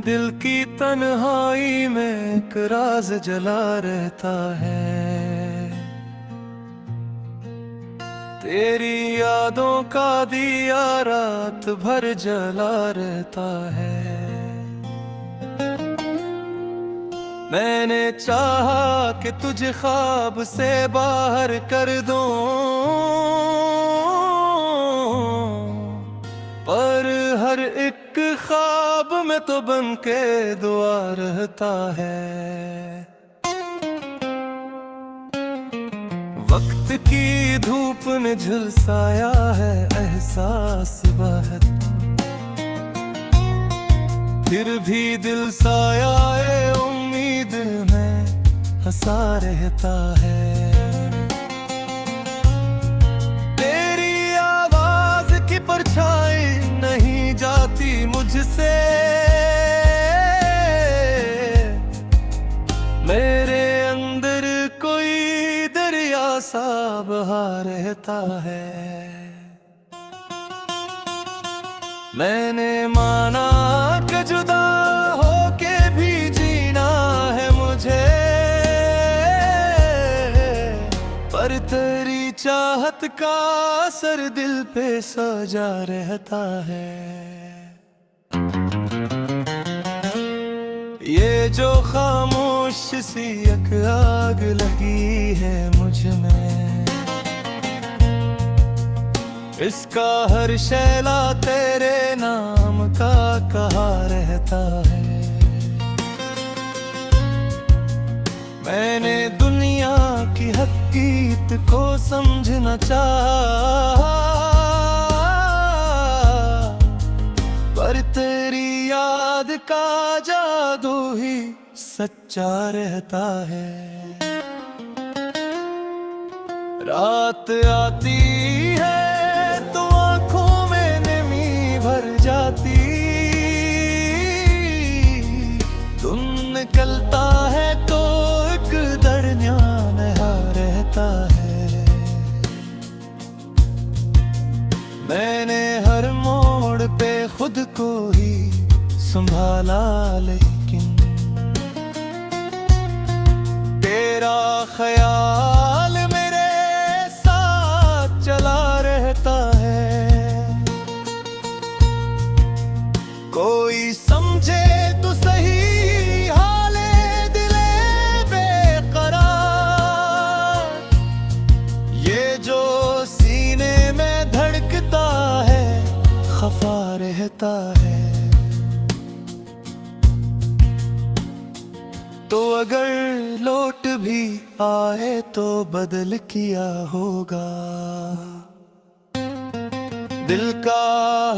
दिल की तन्हाई में एक राज जला रहता है। तेरी यादों का दिया रात भर जला रहता है। मैंने चाहा कि तुझे ख्वाब से बाहर कर दूं, पर हर एक ख्वाब में तो बन के दुआ रहता है। वक्त की धूप ने झुलसाया है एहसास बहुत, फिर भी दिल साया उम्मीद में हंसा रहता है। तेरी आवाज की परछाई नहीं जाती मुझसे, मेरे अंदर कोई दरिया सा बहा रहता है। मैंने माना कि जुदा होके भी जीना है मुझे, पर तेरी चाहत का असर दिल पे सजा रहता है। ये जो खामोश सी एक आग लगी है मुझ में, इसका हर शैला तेरे नाम का कहा रहता है। मैंने दुनिया की हकीकत को समझना चाहा, पर तेरी याद का जादू ही सच्चा रहता है। रात आती है तो आंखों में नमी भर जाती, तुम निकलता है तो एक दरमिया नया रहता है। मैंने हर मोड़ पे खुद को ही संभाला, लेकिन तेरा ख्याल मेरे साथ चला रहता है। कोई समझे तो सही हाले दिले बेकरार, ये जो सीने में धड़कता है खफा रहता है। तो अगर लौट भी आए तो बदल किया होगा, दिल का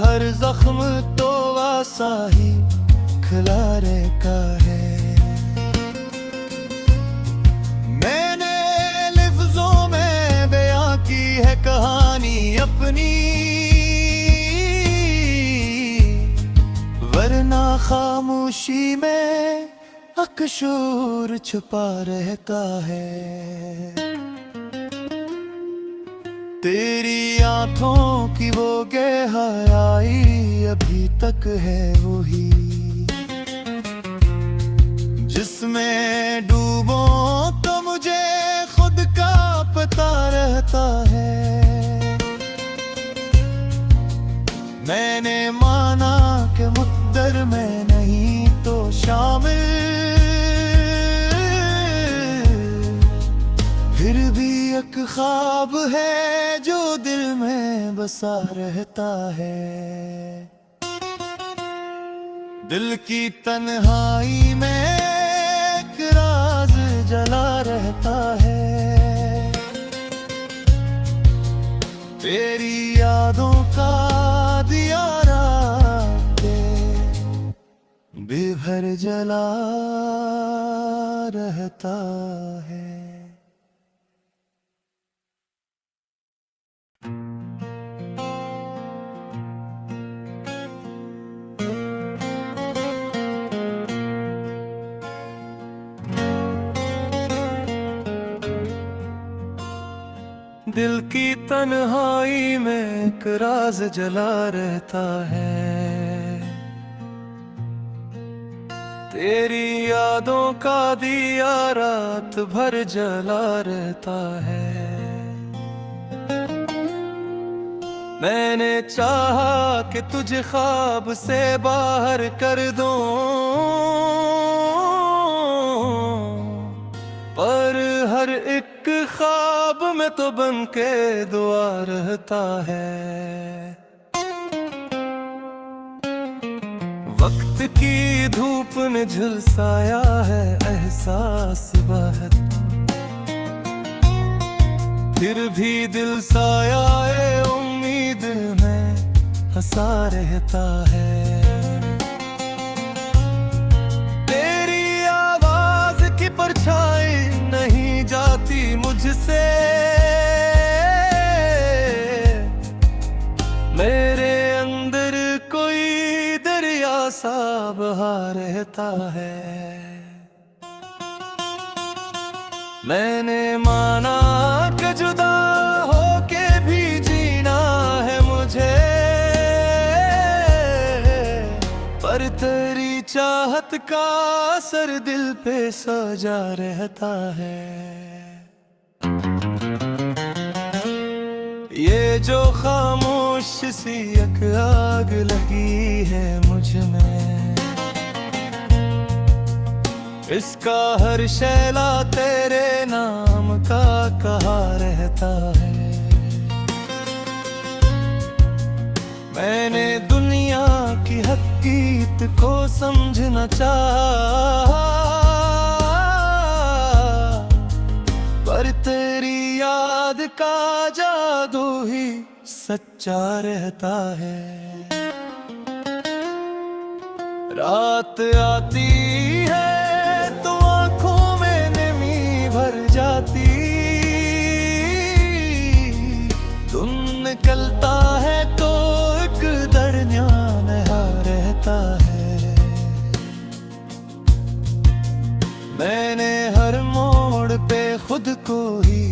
हर जख्म तो आसा ही खिलारे का है। मैंने लफ्जों में बयां की है कहानी अपनी, वरना खामोशी में अकशूर छुपा रहता है। तेरी आंखों की वो गहराई अभी तक है वही, जिसमें डूबो तो मुझे खुद का पता रहता है। मैंने माना कि मुक़द्दर में नहीं तो शामिल, फिर भी एक ख्वाब है जो दिल में बसा रहता है। दिल की तन्हाई में एक राज जला रहता है। तेरी यादों का दिया रात बेभर जला रहता है। दिल की तन्हाई में एक राज जला रहता है। तेरी यादों का दिया रात भर जला रहता है। मैंने चाहा कि तुझे ख्वाब से बाहर कर दूं, पर हर एक ख्वाब में तो बन के दुआ रहता है। वक्त की धूप ने झुलसाया है एहसास बहुत, फिर भी दिल साया उम्मीद में हंसा रहता है। तेरी आवाज की परछाई नहीं जाती मुझसे, मेरे अंदर कोई दरिया सा बहा रहता है। मैंने माना कि जुदा होके भी जीना है मुझे, पर तेरी चाहत का असर दिल पे सजा रहता है। ये जो खामोश सी एक आग लगी है मुझ में, इसका हर शैला तेरे नाम का कहा रहता है। मैंने दुनिया की हकीकत को समझना चाहा, पर तेरी याद का जादू ही सच्चा रहता है। रात आती है तो आंखों में नमी भर जाती, तुम निकलता है तो एक दरमियान रहता है। मैंने हर मोड़ पे खुद को ही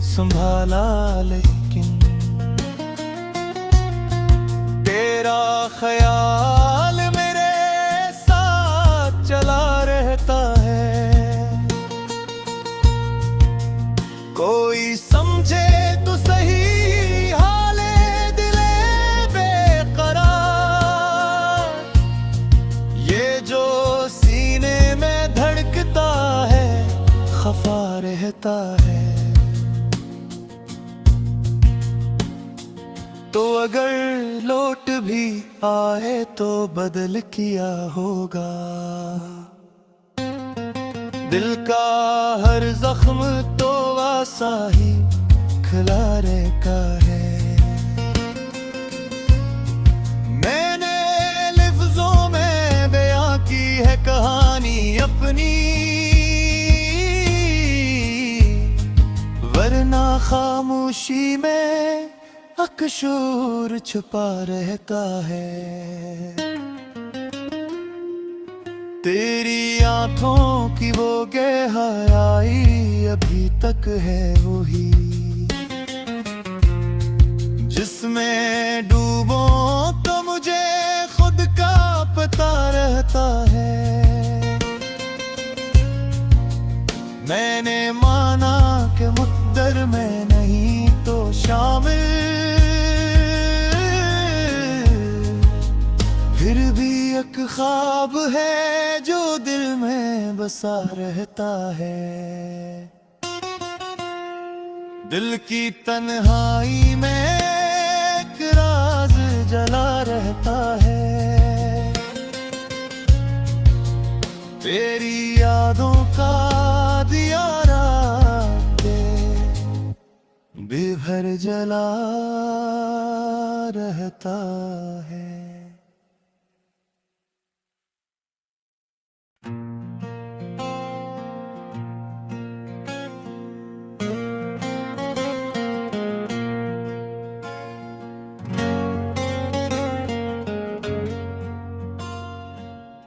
संभाला, लेकिन तेरा ख्याल मेरे साथ चला रहता है। कोई समझे तो सही हाले दिले बेकरार, ये जो सीने में धड़कता है खफा रहता है। तो अगर लौट भी आए तो बदल किया होगा, दिल का हर जख्म तो आसा ही खिलारे का है। मैंने लफ्जों में बयां की है कहानी अपनी, वरना खामोशी में अकशूर छुपा रहता है। तेरी आंखों की वो गहराई अभी तक है वही, जिसमें डूबो तो मुझे खुद का पता रहता है। मैंने माना कि मुक़द्दर में नहीं तो शामिल, फिर भी एक ख्वाब है जो दिल में बसा रहता है। दिल की तन्हाई में एक राज जला रहता है। तेरी यादों का दिया रात बेभर जला रहता है।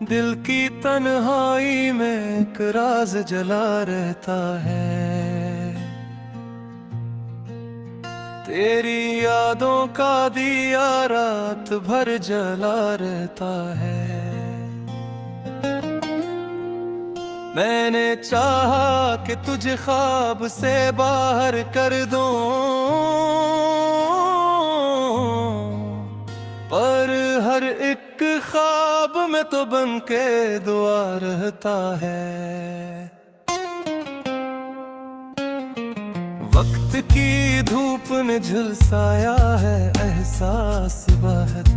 दिल की तन्हाई में एक राज जला रहता है। तेरी यादों का दिया रात भर जला रहता है। मैंने चाहा कि तुझे ख्वाब से बाहर कर दूं, पर हर एक ख्वाब में तो बन के दुआ रहता है। वक्त की धूप ने झुलसाया है एहसास बाहर,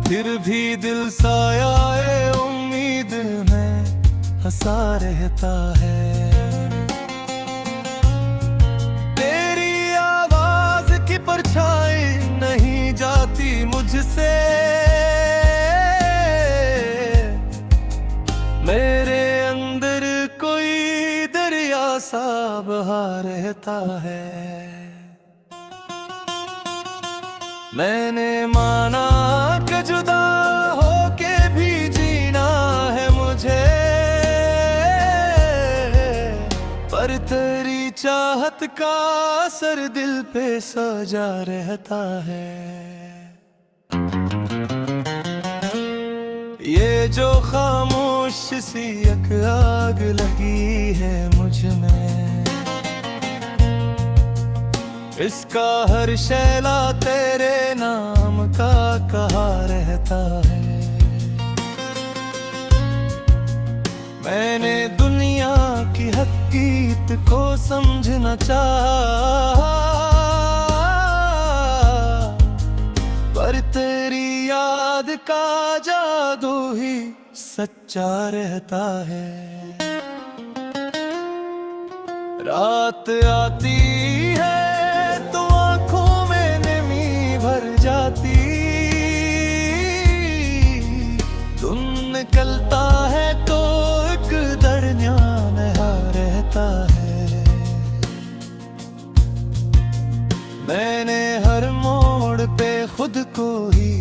फिर भी दिल साया उम्मीद में हंसा रहता है। तेरी आवाज की परछाई नहीं जाती मुझसे, मेरे अंदर कोई दरिया सा बहा रहता है। मैंने माना कि जुदा होके भी जीना है मुझे, पर तेरी चाहत का असर दिल पे सजा रहता है। ये जो खामोश सी एक आग लगी है मुझ में, इसका हर शैला तेरे नाम का कहा रहता है। मैंने दुनिया की हकीकत को समझना चाहा, पर तेरी याद का जादू ही सच्चा रहता है। रात आती है तो आंखों में नमी भर जाती, धुन निकलता है तो एक दरमियान रहता है। मैंने हर मोड़ पे खुद को ही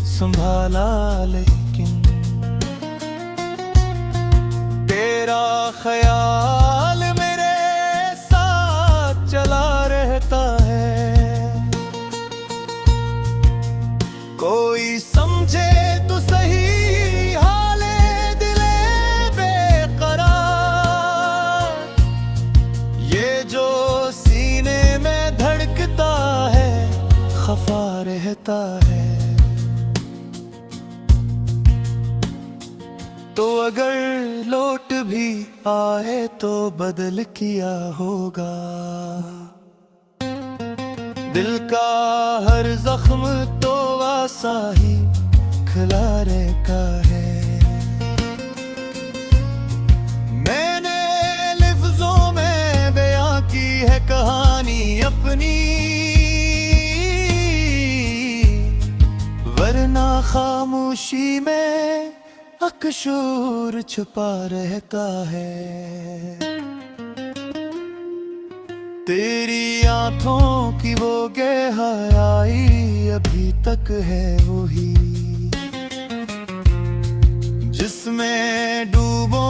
संभाला, लेकिन तेरा ख्याल मेरे साथ चला रहता है। कोई समझे तो सही हाले दिले बेकरार, ये जो सीने में धड़कता है खफा रहता है। तो अगर लौट भी आए तो बदल किया होगा, दिल का हर जख्म तो वैसा ही खिलारे का है। मैंने लफ्जों में बयां की है कहानी अपनी, वरना खामोशी में अकशूर छुपा रहता है। तेरी आंखों की वो गहराई अभी तक है वही, जिसमें डूबो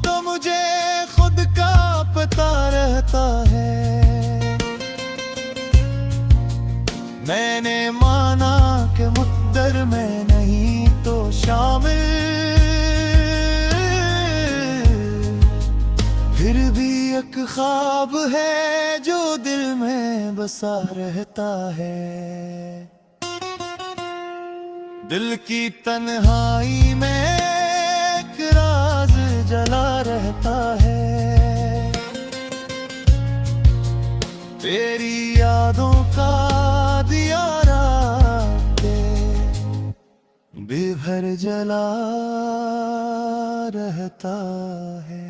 तो मुझे खुद का पता रहता है। मैंने माना कि मुक़द्दर में नहीं तो शामिल, फिर भी एक ख्वाब है जो दिल में बसा रहता है। दिल की तन्हाई में एक राज जला रहता है, तेरी यादों का दिया रात बेभर जला रहता है।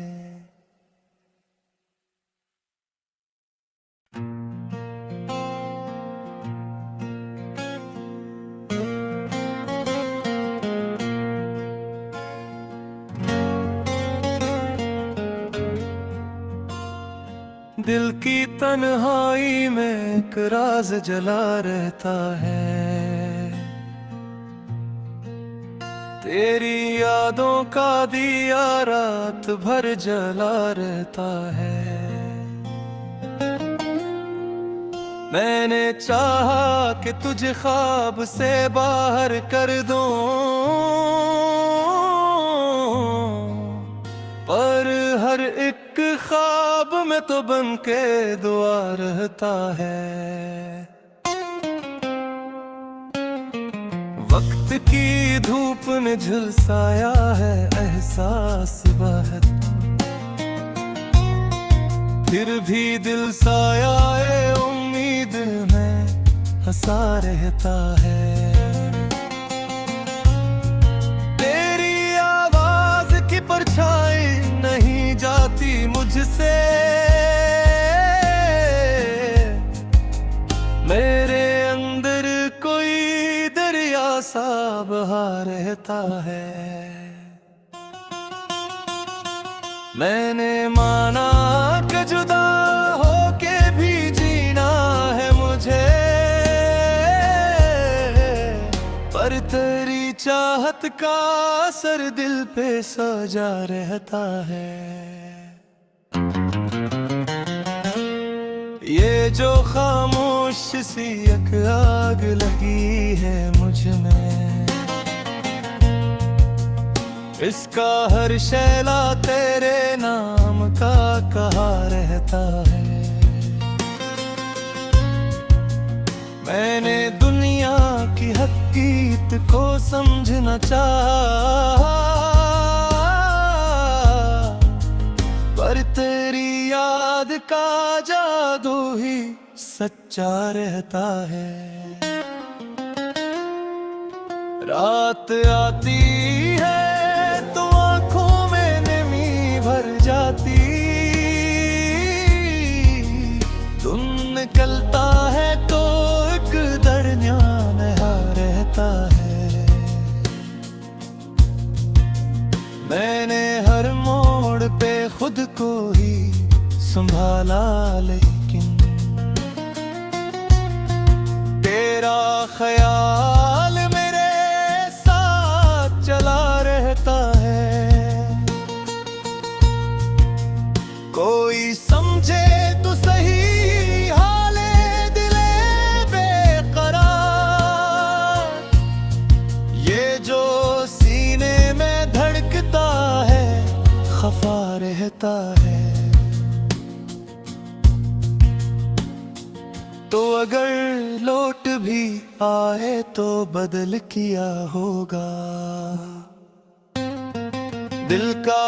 दिल की तन्हाई में एक राज जला रहता है, तेरी यादों का दिया रात भर जला रहता है। मैंने चाहा कि तुझे ख्वाब से बाहर कर दूं, तो बन के दुआ रहता है। वक्त की धूप ने झुलसाया है एहसास बहुत, फिर भी दिल साया उम्मीद में हंसा रहता है। तेरी आवाज की परछाई नहीं जाती मुझसे, मेरे अंदर कोई दरिया सा बहा रहता है। मैंने माना कि जुदा होके भी जीना है मुझे, पर तेरी चाहत का असर दिल पे सजा रहता है। ये जो खामोश सी एक आग लगी है मुझ में, इसका हर शैला तेरे नाम का कहा रहता है। मैंने दुनिया की हकीकत को समझना चाहा, पर तेरी याद का जादू ही सच्चा रहता है। रात आती है तो आंखों में नमी भर जाती, दिन निकलता है तो एक दरमियान रहता है। मैंने हर मोड़ पे खुद को ही संभाला, लेकिन तेरा ख्याल मेरे साथ चला रहता है। कोई समझे तो सही हाले दिले बेकरार, ये जो सीने में धड़कता है खफा रहता है। तो अगर लौट भी आए तो बदल किया होगा, दिल का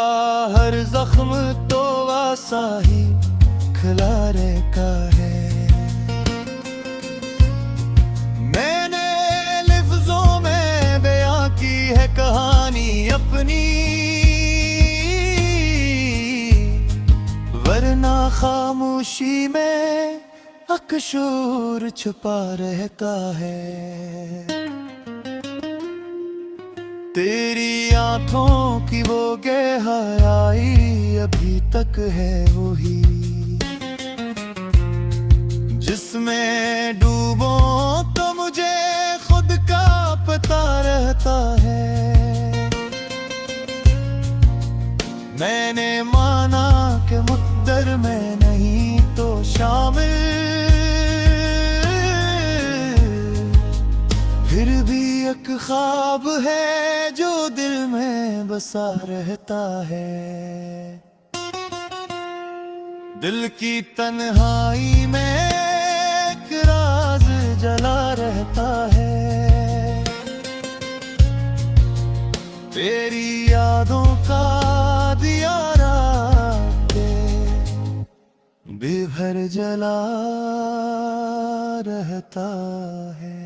हर जख्म तो वासा ही खिलारे का है। मैंने लफ्जों में बयां की है कहानी अपनी, वरना खामोशी में अकशूर छुपा रहता है। तेरी आंखों की वो गहराई अभी तक है वही, जिसमें डूबो तो मुझे खुद का पता रहता है। मैंने माना कि मुक़द्दर में नहीं तो शामिल, फिर भी एक ख्वाब है जो दिल में बसा रहता है। दिल की तन्हाई में एक राज जला रहता है। तेरी यादों का दिया रात बेभर जला रहता है।